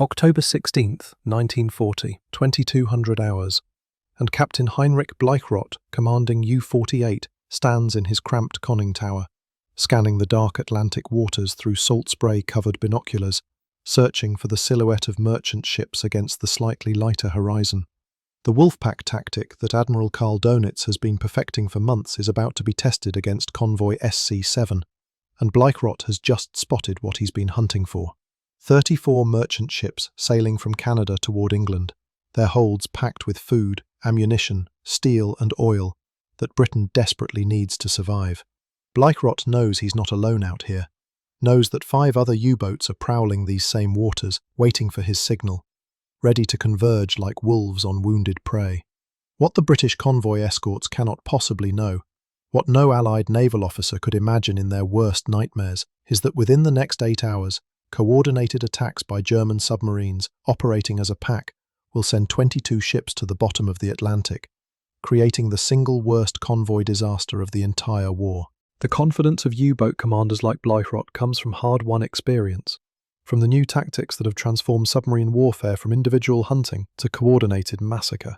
October 16th, 1940, 2200 hours, and Captain Heinrich Bleichrodt, commanding U-48, stands in his cramped conning tower, scanning the dark Atlantic waters through salt spray-covered binoculars, searching for the silhouette of merchant ships against the slightly lighter horizon. The Wolfpack tactic that Admiral Karl Dönitz has been perfecting for months is about to be tested against convoy SC-7, and Bleichrodt has just spotted what he's been hunting for. 34 merchant ships sailing from Canada toward England, their holds packed with food, ammunition, steel and oil that Britain desperately needs to survive. Bleichrodt knows he's not alone out here, knows that 5 other U-boats are prowling these same waters, waiting for his signal, ready to converge like wolves on wounded prey. What the British convoy escorts cannot possibly know, what no Allied naval officer could imagine in their worst nightmares, is that within the next 8 hours, coordinated attacks by German submarines, operating as a pack, will send 22 ships to the bottom of the Atlantic, creating the single worst convoy disaster of the entire war. The confidence of U-boat commanders like Bleichrodt comes from hard-won experience, from the new tactics that have transformed submarine warfare from individual hunting to coordinated massacre.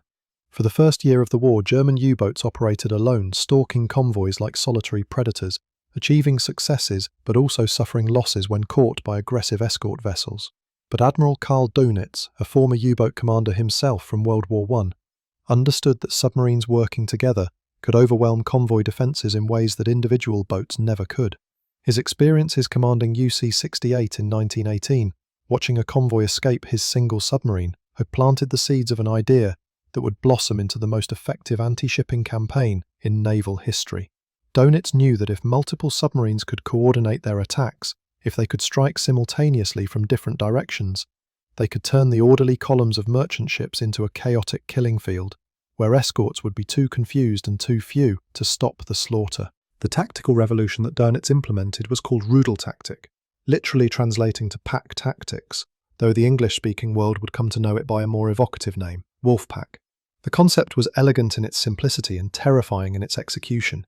For the first year of the war, German U-boats operated alone, stalking convoys like solitary predators, achieving successes but also suffering losses when caught by aggressive escort vessels. But Admiral Karl Dönitz, a former U-boat commander himself from World War I, understood that submarines working together could overwhelm convoy defences in ways that individual boats never could. His experiences commanding UC-68 in 1918, watching a convoy escape his single submarine, had planted the seeds of an idea that would blossom into the most effective anti-shipping campaign in naval history. Dönitz knew that if multiple submarines could coordinate their attacks, if they could strike simultaneously from different directions, they could turn the orderly columns of merchant ships into a chaotic killing field, where escorts would be too confused and too few to stop the slaughter. The tactical revolution that Dönitz implemented was called Rudeltaktik, literally translating to pack tactics, though the English-speaking world would come to know it by a more evocative name, Wolfpack. The concept was elegant in its simplicity and terrifying in its execution.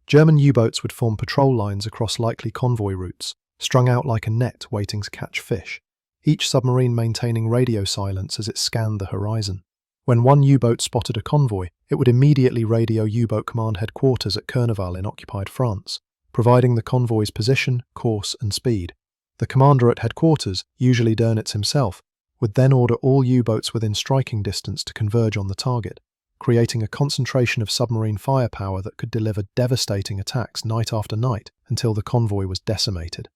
German U-boats would form patrol lines across likely convoy routes, strung out like a net waiting to catch fish, each submarine maintaining radio silence as it scanned the horizon. When one U-boat spotted a convoy, it would immediately radio U-boat command headquarters at Naval in occupied France, providing the convoy's position, course and speed. The commander at headquarters, usually Dönitz himself, would then order all U-boats within striking distance to converge on the target, creating a concentration of submarine firepower that could deliver devastating attacks night after night until the convoy was decimated.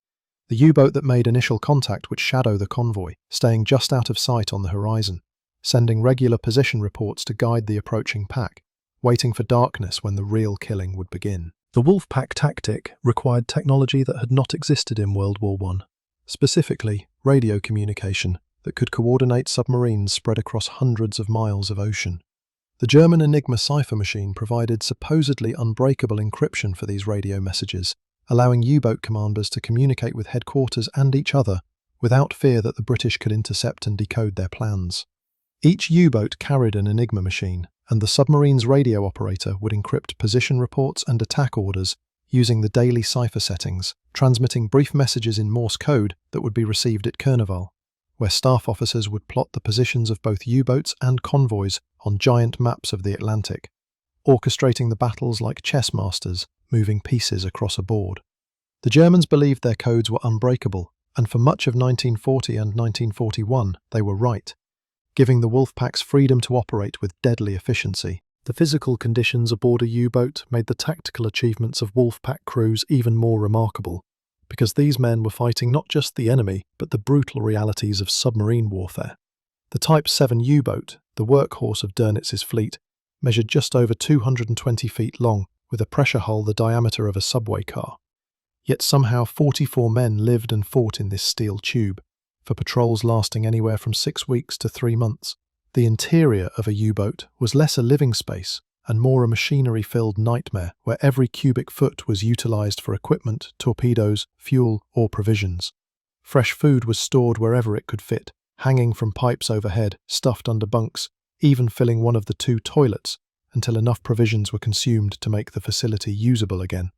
The U-boat that made initial contact would shadow the convoy, staying just out of sight on the horizon, sending regular position reports to guide the approaching pack, waiting for darkness when the real killing would begin. The Wolfpack tactic required technology that had not existed in World War I, specifically radio communication that could coordinate submarines spread across hundreds of miles of ocean. The German Enigma cipher machine provided supposedly unbreakable encryption for these radio messages, allowing U-boat commanders to communicate with headquarters and each other without fear that the British could intercept and decode their plans. Each U-boat carried an Enigma machine, and the submarine's radio operator would encrypt position reports and attack orders using the daily cipher settings, transmitting brief messages in Morse code that would be received at Naval, where staff officers would plot the positions of both U-boats and convoys on giant maps of the Atlantic, orchestrating the battles like chess masters, moving pieces across a board. The Germans believed their codes were unbreakable, and for much of 1940 and 1941 they were right, giving the Wolfpacks freedom to operate with deadly efficiency. The physical conditions aboard a U-boat made the tactical achievements of Wolfpack crews even more remarkable, because these men were fighting not just the enemy, but the brutal realities of submarine warfare. The Type 7 U-boat, the workhorse of Dönitz's fleet, measured just over 220 feet long, with a pressure hull the diameter of a subway car. Yet somehow 44 men lived and fought in this steel tube, for patrols lasting anywhere from 6 weeks to 3 months. The interior of a U-boat was less a living space and more a machinery-filled nightmare where every cubic foot was utilised for equipment, torpedoes, fuel or provisions. Fresh food was stored wherever it could fit, hanging from pipes overhead, stuffed under bunks, even filling one of the 2 toilets until enough provisions were consumed to make the facility usable again.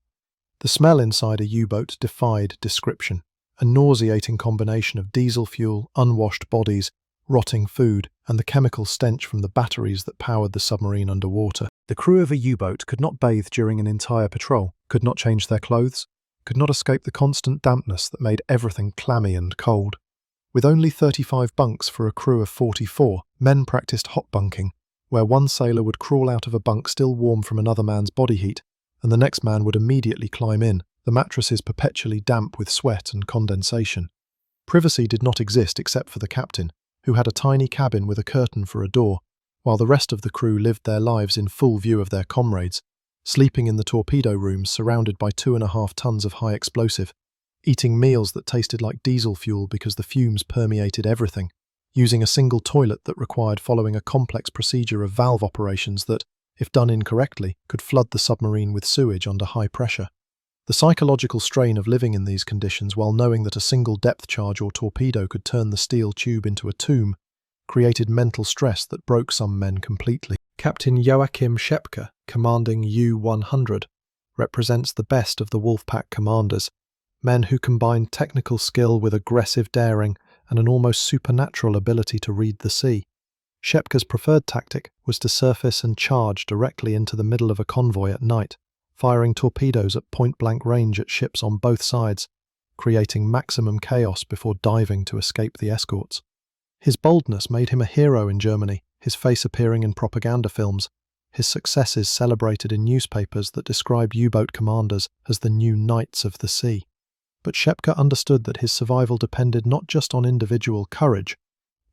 The smell inside a U-boat defied description, a nauseating combination of diesel fuel, unwashed bodies, rotting food, and the chemical stench from the batteries that powered the submarine underwater. The crew of a U-boat could not bathe during an entire patrol, could not change their clothes, could not escape the constant dampness that made everything clammy and cold. With only 35 bunks for a crew of 44, men practiced hot bunking, where one sailor would crawl out of a bunk still warm from another man's body heat, and the next man would immediately climb in, the mattresses perpetually damp with sweat and condensation. Privacy did not exist except for the captain, who had a tiny cabin with a curtain for a door, while the rest of the crew lived their lives in full view of their comrades, sleeping in the torpedo rooms surrounded by 2.5 tons of high explosive, eating meals that tasted like diesel fuel because the fumes permeated everything, using a single toilet that required following a complex procedure of valve operations that, if done incorrectly, could flood the submarine with sewage under high pressure. The psychological strain of living in these conditions while knowing that a single depth charge or torpedo could turn the steel tube into a tomb created mental stress that broke some men completely. Captain Joachim Schepke, commanding U-100, represents the best of the Wolfpack commanders, men who combined technical skill with aggressive daring and an almost supernatural ability to read the sea. Schepke's preferred tactic was to surface and charge directly into the middle of a convoy at night, firing torpedoes at point-blank range at ships on both sides, creating maximum chaos before diving to escape the escorts. His boldness made him a hero in Germany, his face appearing in propaganda films, his successes celebrated in newspapers that described U-boat commanders as the new knights of the sea. But Schepke understood that his survival depended not just on individual courage,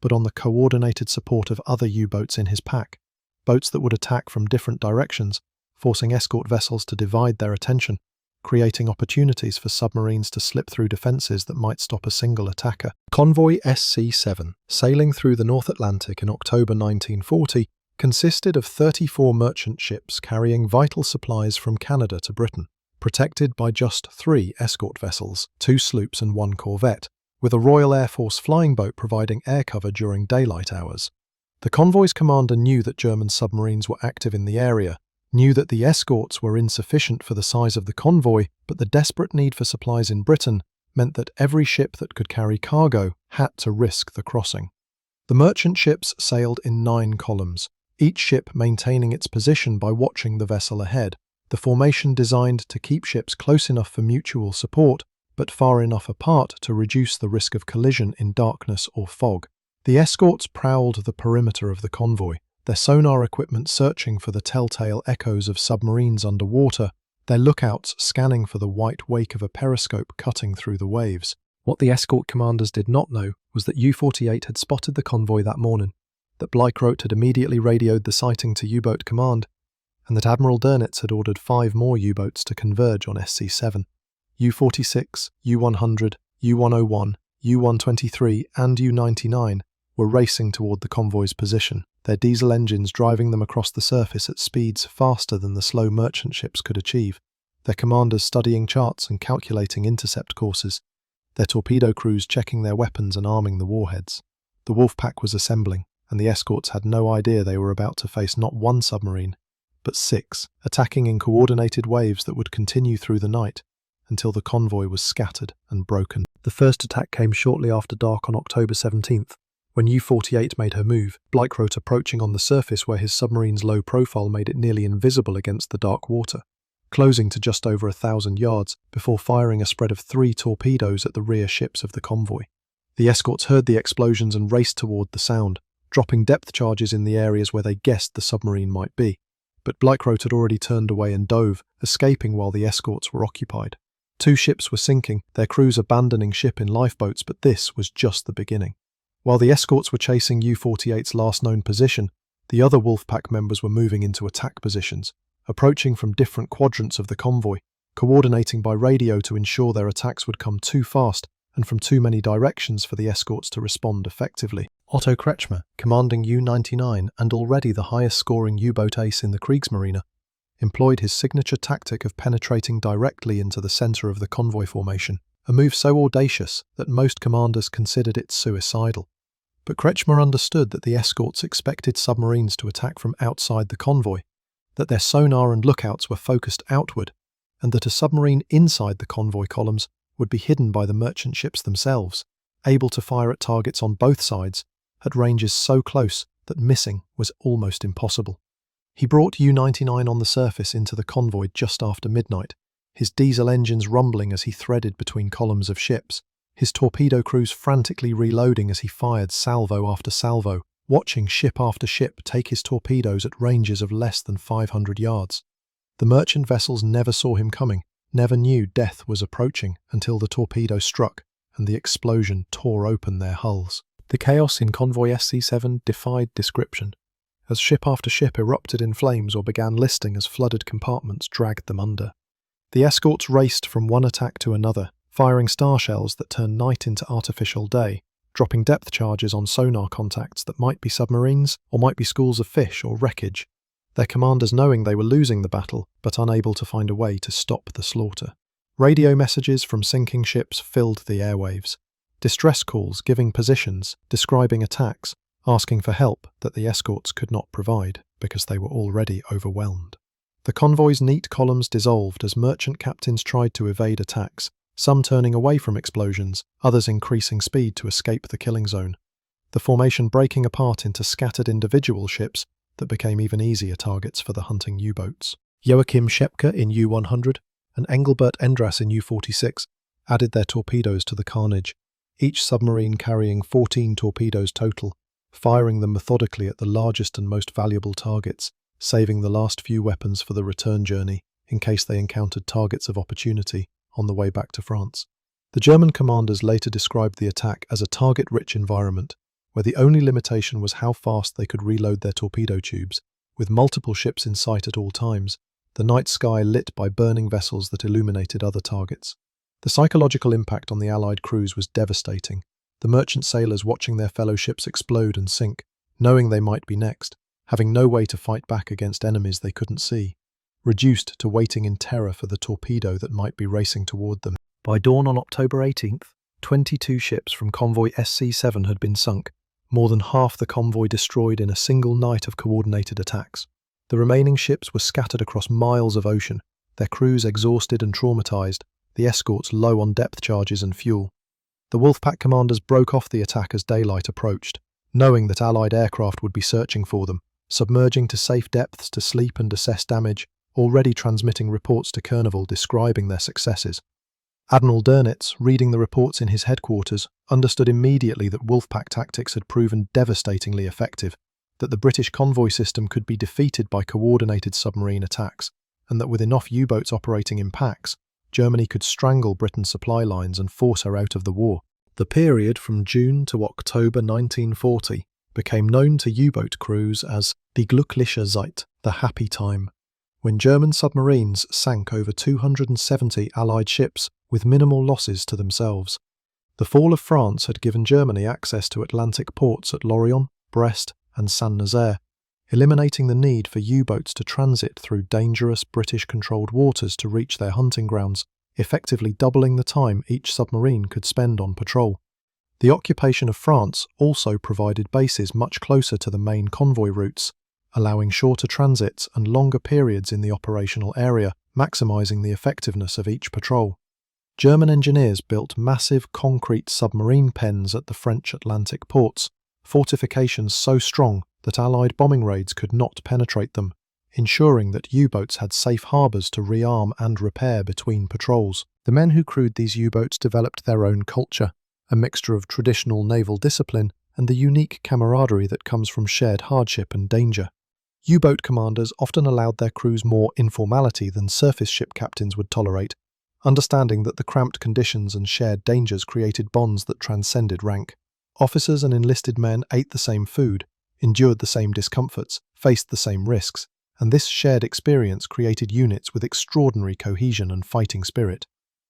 but on the coordinated support of other U-boats in his pack, boats that would attack from different directions, forcing escort vessels to divide their attention, creating opportunities for submarines to slip through defences that might stop a single attacker. Convoy SC-7, sailing through the North Atlantic in October 1940, consisted of 34 merchant ships carrying vital supplies from Canada to Britain, protected by just 3 escort vessels, 2 sloops and 1 corvette, with a Royal Air Force flying boat providing air cover during daylight hours. The convoy's commander knew that German submarines were active in the area, knew that the escorts were insufficient for the size of the convoy, but the desperate need for supplies in Britain meant that every ship that could carry cargo had to risk the crossing. The merchant ships sailed in 9 columns, each ship maintaining its position by watching the vessel ahead, the formation designed to keep ships close enough for mutual support, but far enough apart to reduce the risk of collision in darkness or fog. The escorts prowled the perimeter of the convoy, their sonar equipment searching for the telltale echoes of submarines underwater, their lookouts scanning for the white wake of a periscope cutting through the waves. What the escort commanders did not know was that U-48 had spotted the convoy that morning, that Bleichrodt had immediately radioed the sighting to U-boat command, and that Admiral Dönitz had ordered 5 more U-boats to converge on SC-7. U-46, U-100, U-101, U-123 and U-99 were racing toward the convoy's position, their diesel engines driving them across the surface at speeds faster than the slow merchant ships could achieve, their commanders studying charts and calculating intercept courses, their torpedo crews checking their weapons and arming the warheads. The Wolfpack was assembling, and the escorts had no idea they were about to face not 1 submarine, but 6, attacking in coordinated waves that would continue through the night until the convoy was scattered and broken. The first attack came shortly after dark on October 17th, when U-48 made her move, Bleichrodt approaching on the surface where his submarine's low profile made it nearly invisible against the dark water, closing to just over 1,000 yards before firing a spread of 3 torpedoes at the rear ships of the convoy. The escorts heard the explosions and raced toward the sound, dropping depth charges in the areas where they guessed the submarine might be. But Bleichrodt had already turned away and dove, escaping while the escorts were occupied. 2 ships were sinking, their crews abandoning ship in lifeboats, but this was just the beginning. While the escorts were chasing U-48's last known position, the other Wolfpack members were moving into attack positions, approaching from different quadrants of the convoy, coordinating by radio to ensure their attacks would come too fast and from too many directions for the escorts to respond effectively. Otto Kretschmer, commanding U-99 and already the highest-scoring U-boat ace in the Kriegsmarine, employed his signature tactic of penetrating directly into the center of the convoy formation, a move so audacious that most commanders considered it suicidal. But Kretschmer understood that the escorts expected submarines to attack from outside the convoy, that their sonar and lookouts were focused outward, and that a submarine inside the convoy columns would be hidden by the merchant ships themselves, able to fire at targets on both sides, at ranges so close that missing was almost impossible. He brought U-99 on the surface into the convoy just after midnight, his diesel engines rumbling as he threaded between columns of ships, his torpedo crews frantically reloading as he fired salvo after salvo, watching ship after ship take his torpedoes at ranges of less than 500 yards. The merchant vessels never saw him coming, never knew death was approaching until the torpedo struck and the explosion tore open their hulls. The chaos in Convoy SC7 defied description, as ship after ship erupted in flames or began listing as flooded compartments dragged them under. The escorts raced from one attack to another, firing star shells that turned night into artificial day, dropping depth charges on sonar contacts that might be submarines or might be schools of fish or wreckage, their commanders knowing they were losing the battle but unable to find a way to stop the slaughter. Radio messages from sinking ships filled the airwaves, distress calls giving positions, describing attacks, asking for help that the escorts could not provide because they were already overwhelmed. The convoy's neat columns dissolved as merchant captains tried to evade attacks, some turning away from explosions, others increasing speed to escape the killing zone. The formation breaking apart into scattered individual ships that became even easier targets for the hunting U-boats. Joachim Schepke in U-100 and Engelbert Endras in U-46 added their torpedoes to the carnage, each submarine carrying 14 torpedoes total, firing them methodically at the largest and most valuable targets, saving the last few weapons for the return journey in case they encountered targets of opportunity on the way back to France. The German commanders later described the attack as a target-rich environment, where the only limitation was how fast they could reload their torpedo tubes, with multiple ships in sight at all times, the night sky lit by burning vessels that illuminated other targets. The psychological impact on the Allied crews was devastating, the merchant sailors watching their fellow ships explode and sink, knowing they might be next, having no way to fight back against enemies they couldn't see, reduced to waiting in terror for the torpedo that might be racing toward them. By dawn on October 18th, 22 ships from Convoy SC7 had been sunk, more than half the convoy destroyed in a single night of coordinated attacks. The remaining ships were scattered across miles of ocean, their crews exhausted and traumatized, the escorts low on depth charges and fuel. The Wolfpack commanders broke off the attack as daylight approached, knowing that Allied aircraft would be searching for them, submerging to safe depths to sleep and assess damage, already transmitting reports to Naval describing their successes. Admiral Dönitz, reading the reports in his headquarters, understood immediately that Wolfpack tactics had proven devastatingly effective, that the British convoy system could be defeated by coordinated submarine attacks, and that with enough U-boats operating in packs, Germany could strangle Britain's supply lines and force her out of the war. The period from June to October 1940 became known to U-boat crews as die glückliche Zeit, the happy time, when German submarines sank over 270 Allied ships with minimal losses to themselves. The fall of France had given Germany access to Atlantic ports at Lorient, Brest and Saint-Nazaire, eliminating the need for U-boats to transit through dangerous British-controlled waters to reach their hunting grounds, effectively doubling the time each submarine could spend on patrol. The occupation of France also provided bases much closer to the main convoy routes, allowing shorter transits and longer periods in the operational area, maximising the effectiveness of each patrol. German engineers built massive concrete submarine pens at the French Atlantic ports, fortifications so strong that Allied bombing raids could not penetrate them, ensuring that U-boats had safe harbours to rearm and repair between patrols. The men who crewed these U-boats developed their own culture, a mixture of traditional naval discipline and the unique camaraderie that comes from shared hardship and danger. U-boat commanders often allowed their crews more informality than surface ship captains would tolerate, understanding that the cramped conditions and shared dangers created bonds that transcended rank. Officers and enlisted men ate the same food, endured the same discomforts, faced the same risks, and this shared experience created units with extraordinary cohesion and fighting spirit.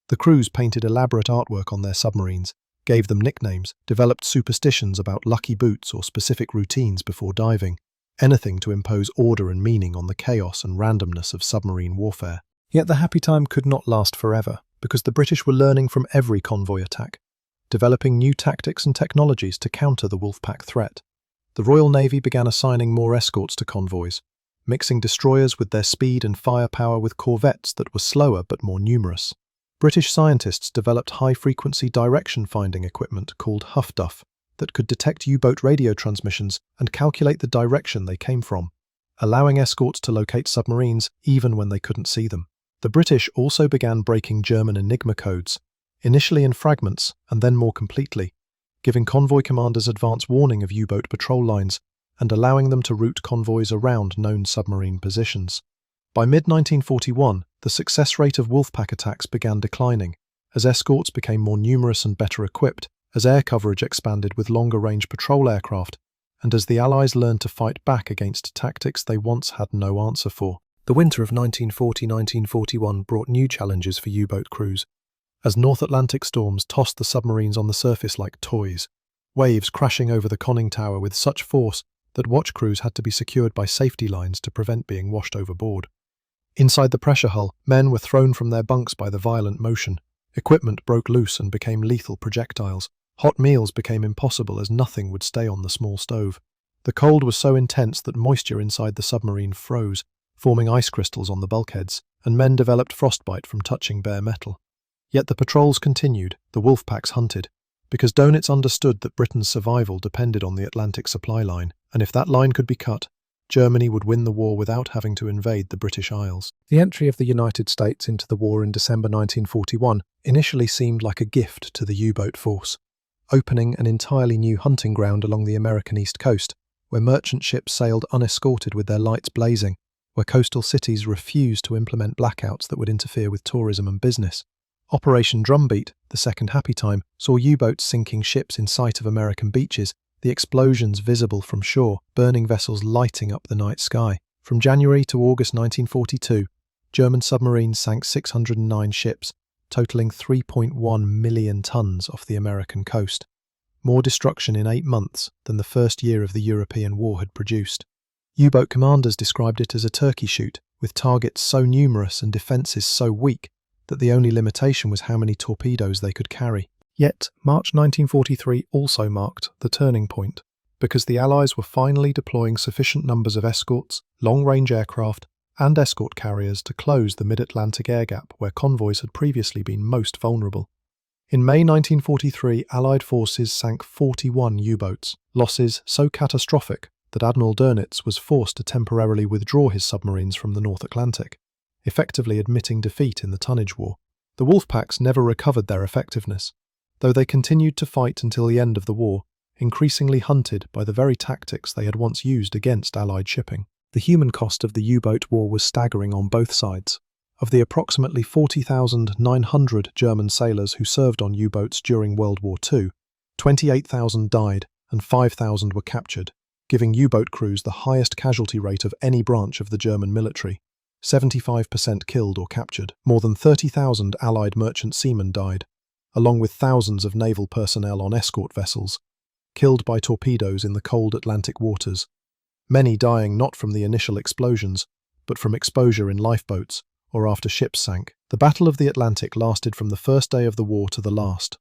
The crews painted elaborate artwork on their submarines, gave them nicknames, developed superstitions about lucky boots or specific routines before diving, anything to impose order and meaning on the chaos and randomness of submarine warfare. Yet the happy time could not last forever, because the British were learning from every convoy attack, developing new tactics and technologies to counter the Wolfpack threat. The Royal Navy began assigning more escorts to convoys, mixing destroyers with their speed and firepower with corvettes that were slower but more numerous. British scientists developed high-frequency direction-finding equipment called HUFDUF that could detect U-boat radio transmissions and calculate the direction they came from, allowing escorts to locate submarines even when they couldn't see them. The British also began breaking German Enigma codes, initially in fragments and then more completely, giving convoy commanders advance warning of U-boat patrol lines and allowing them to route convoys around known submarine positions. By mid-1941, the success rate of Wolfpack attacks began declining, as escorts became more numerous and better equipped, as air coverage expanded with longer-range patrol aircraft, and as the Allies learned to fight back against tactics they once had no answer for. The winter of 1940-1941 brought new challenges for U-boat crews, as North Atlantic storms tossed the submarines on the surface like toys, waves crashing over the conning tower with such force that watch crews had to be secured by safety lines to prevent being washed overboard. Inside the pressure hull, men were thrown from their bunks by the violent motion. Equipment broke loose and became lethal projectiles. Hot meals became impossible as nothing would stay on the small stove. The cold was so intense that moisture inside the submarine froze, forming ice crystals on the bulkheads, and men developed frostbite from touching bare metal. Yet the patrols continued, the Wolfpacks hunted, because Donitz understood that Britain's survival depended on the Atlantic supply line, and if that line could be cut, Germany would win the war without having to invade the British Isles. The entry of the United States into the war in December 1941 initially seemed like a gift to the U-boat force, opening an entirely new hunting ground along the American East Coast, where merchant ships sailed unescorted with their lights blazing, where coastal cities refused to implement blackouts that would interfere with tourism and business. Operation Drumbeat, the second happy time, saw U-boats sinking ships in sight of American beaches, the explosions visible from shore, burning vessels lighting up the night sky. From January to August 1942, German submarines sank 609 ships, totaling 3.1 million tons off the American coast. More destruction in 8 months than the first year of the European war had produced. U-boat commanders described it as a turkey shoot, with targets so numerous and defences so weak that the only limitation was how many torpedoes they could carry. Yet, March 1943 also marked the turning point, because the Allies were finally deploying sufficient numbers of escorts, long-range aircraft, and escort carriers to close the mid-Atlantic air gap where convoys had previously been most vulnerable. In May 1943, Allied forces sank 41 U-boats, losses so catastrophic that Admiral Donitz was forced to temporarily withdraw his submarines from the North Atlantic, effectively admitting defeat in the tonnage war. The Wolfpacks never recovered their effectiveness, though they continued to fight until the end of the war, increasingly hunted by the very tactics they had once used against Allied shipping. The human cost of the U-boat war was staggering on both sides. Of the approximately 40,900 German sailors who served on U-boats during World War II, 28,000 died and 5,000 were captured, giving U-boat crews the highest casualty rate of any branch of the German military. 75% killed or captured. More than 30,000 Allied merchant seamen died, along with thousands of naval personnel on escort vessels, killed by torpedoes in the cold Atlantic waters, many dying not from the initial explosions, but from exposure in lifeboats or after ships sank. The Battle of the Atlantic lasted from the first day of the war to the last,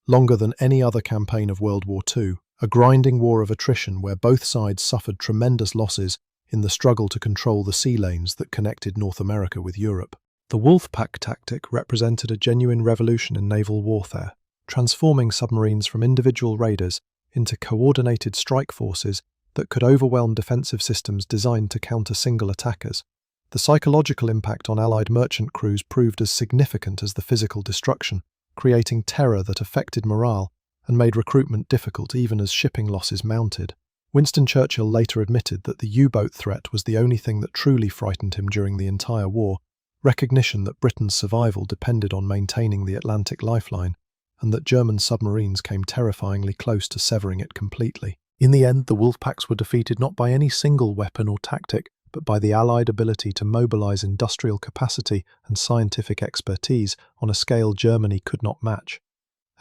longer than any other campaign of World War II, a grinding war of attrition where both sides suffered tremendous losses in the struggle to control the sea lanes that connected North America with Europe. The Wolfpack tactic represented a genuine revolution in naval warfare, transforming submarines from individual raiders into coordinated strike forces that could overwhelm defensive systems designed to counter single attackers. The psychological impact on Allied merchant crews proved as significant as the physical destruction, creating terror that affected morale and made recruitment difficult even as shipping losses mounted. Winston Churchill later admitted that the U-boat threat was the only thing that truly frightened him during the entire war, recognition that Britain's survival depended on maintaining the Atlantic lifeline, and that German submarines came terrifyingly close to severing it completely. In the end, the Wolfpacks were defeated not by any single weapon or tactic, but by the Allied ability to mobilize industrial capacity and scientific expertise on a scale Germany could not match.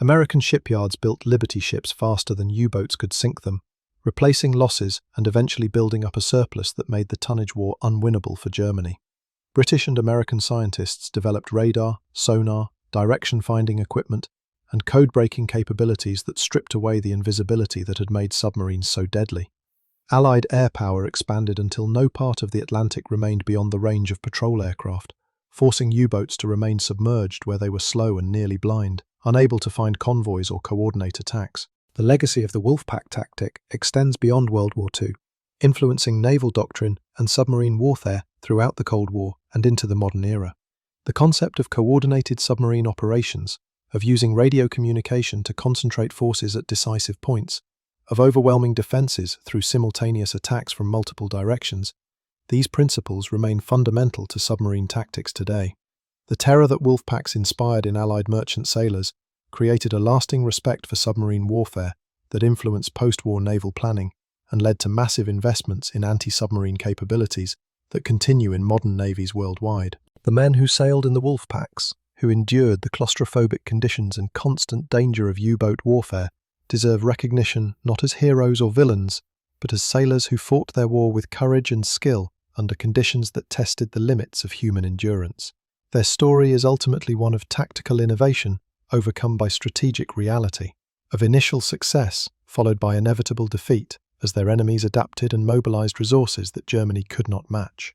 American shipyards built Liberty ships faster than U-boats could sink them, replacing losses and eventually building up a surplus that made the tonnage war unwinnable for Germany. British and American scientists developed radar, sonar, direction-finding equipment, and code-breaking capabilities that stripped away the invisibility that had made submarines so deadly. Allied air power expanded until no part of the Atlantic remained beyond the range of patrol aircraft, forcing U-boats to remain submerged where they were slow and nearly blind, unable to find convoys or coordinate attacks. The legacy of the Wolfpack tactic extends beyond World War II, influencing naval doctrine and submarine warfare throughout the Cold War and into the modern era. The concept of coordinated submarine operations, of using radio communication to concentrate forces at decisive points, of overwhelming defenses through simultaneous attacks from multiple directions, these principles remain fundamental to submarine tactics today. The terror that Wolfpacks inspired in Allied merchant sailors created a lasting respect for submarine warfare that influenced post-war naval planning and led to massive investments in anti-submarine capabilities that continue in modern navies worldwide. The men who sailed in the Wolfpacks, who endured the claustrophobic conditions and constant danger of U-boat warfare, deserve recognition not as heroes or villains, but as sailors who fought their war with courage and skill under conditions that tested the limits of human endurance. Their story is ultimately one of tactical innovation overcome by strategic reality, of initial success followed by inevitable defeat as their enemies adapted and mobilized resources that Germany could not match.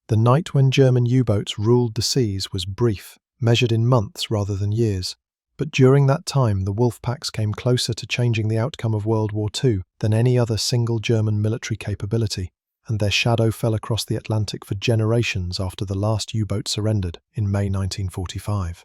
The night when German U-boats ruled the seas was brief, measured in months rather than years, but during that time the Wolfpacks came closer to changing the outcome of World War II than any other single German military capability, and their shadow fell across the Atlantic for generations after the last U-boat surrendered in May 1945.